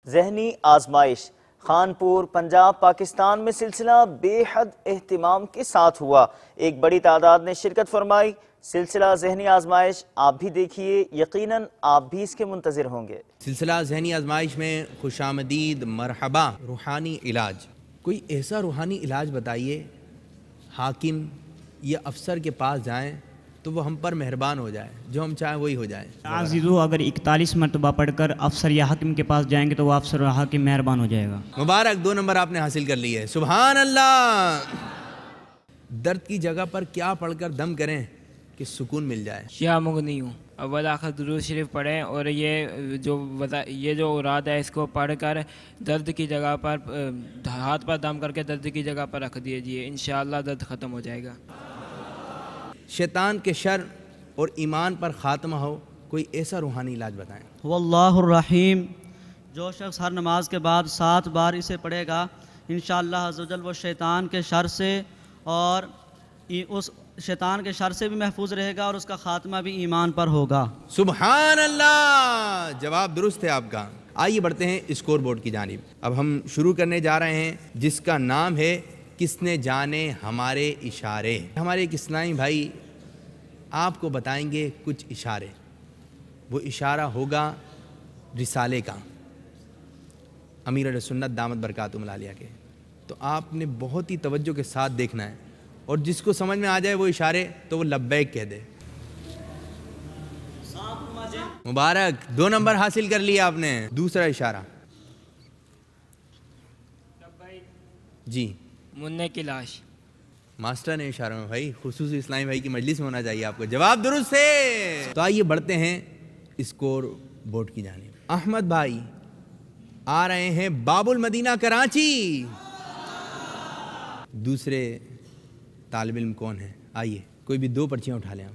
ذہنی آزمائش خانپور پنجاب پاکستان میں سلسلہ بے حد اہتمام کے ساتھ ہوا۔ ایک بڑی تعداد نے شرکت فرمائی۔ سلسلہ ذہنی آزمائش آپ بھی دیکھیے، یقیناً آپ بھی اس کے منتظر ہوں گے۔ سلسلہ ذہنی آزمائش میں خوش آمدید، مرحبا۔ روحانی علاج، کوئی ایسا روحانی علاج بتائیے حاکم یا افسر کے پاس جائیں تو وہ ہم پر مہربان ہو جائے، جو ہم چاہیں وہی ہو جائے۔ عزیزو اگر 41 مرتبہ پڑھ کر افسر یا حاکم کے پاس جائیں گے تو وہ افسر یا حاکم مہربان ہو جائے گا۔ مبارک، 2 نمبر آپ نے حاصل کر لی ہے، سبحان اللہ۔ درد کی جگہ پر کیا پڑھ کر دم کریں کہ سکون مل جائے؟ شیعہ مغنی ہوں، اول آخر درود شریف پڑھیں اور یہ جو اوراد ہے اس کو پڑھ کر درد کی جگہ پر ہاتھ پر دم کر کے درد کی جگہ پر رکھ دیجئے، انشاءاللہ درد ختم ہو جائے گا۔ شیطان کے شر اور ایمان پر خاتمہ ہو، کوئی ایسا روحانی علاج بتائیں۔ واللہ الرحیم، جو شخص ہر نماز کے بعد 7 بار اسے پڑھے گا انشاءاللہ عز و جل وہ شیطان کے شر سے اور اس شیطان کے شر سے بھی محفوظ رہے گا اور اس کا خاتمہ بھی ایمان پر ہوگا۔ سبحان اللہ، جواب درست ہے آپ کا۔ آئیے بڑھتے ہیں اسکور بورڈ کی جانب۔ اب ہم شروع کرنے جا رہے ہیں جس کا نام ہے کس نے جانے ہمارے اشارے۔ ہمارے ایک اسلامی بھائی آپ کو بتائیں گے کچھ اشارے، وہ اشارہ ہوگا رسالے کا، امیر اہل سنت دامت برکاتہم العالیہ کے۔ تو آپ نے بہت ہی توجہ کے ساتھ دیکھنا ہے اور جس کو سمجھ میں آ جائے وہ اشارے تو وہ لبیک کہہ دے۔ مبارک، 2 نمبر حاصل کر لیا آپ نے۔ دوسرا اشارہ جی، منع کی لاش۔ ماسٹر نے اشاروں میں بھائی، خصوصی اسلامی بھائی کی مجلس میں ہونا چاہیے آپ کو۔ جواب درست ہے۔ تو آئیے بڑھتے ہیں اسکور بورڈ کی جانب۔ احمد بھائی آ رہے ہیں باب المدینہ کراچی۔ دوسرے طالب علم کون ہیں؟ آئیے کوئی بھی 2 پرچیاں اٹھا لیں ہم۔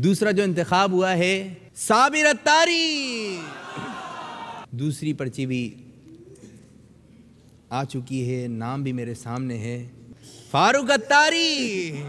دوسرا جو انتخاب ہوا ہے صابر اتاری، دوسری پرچی بھی آ چکی ہے، نام بھی میرے سامنے ہے، فاروق اتاری۔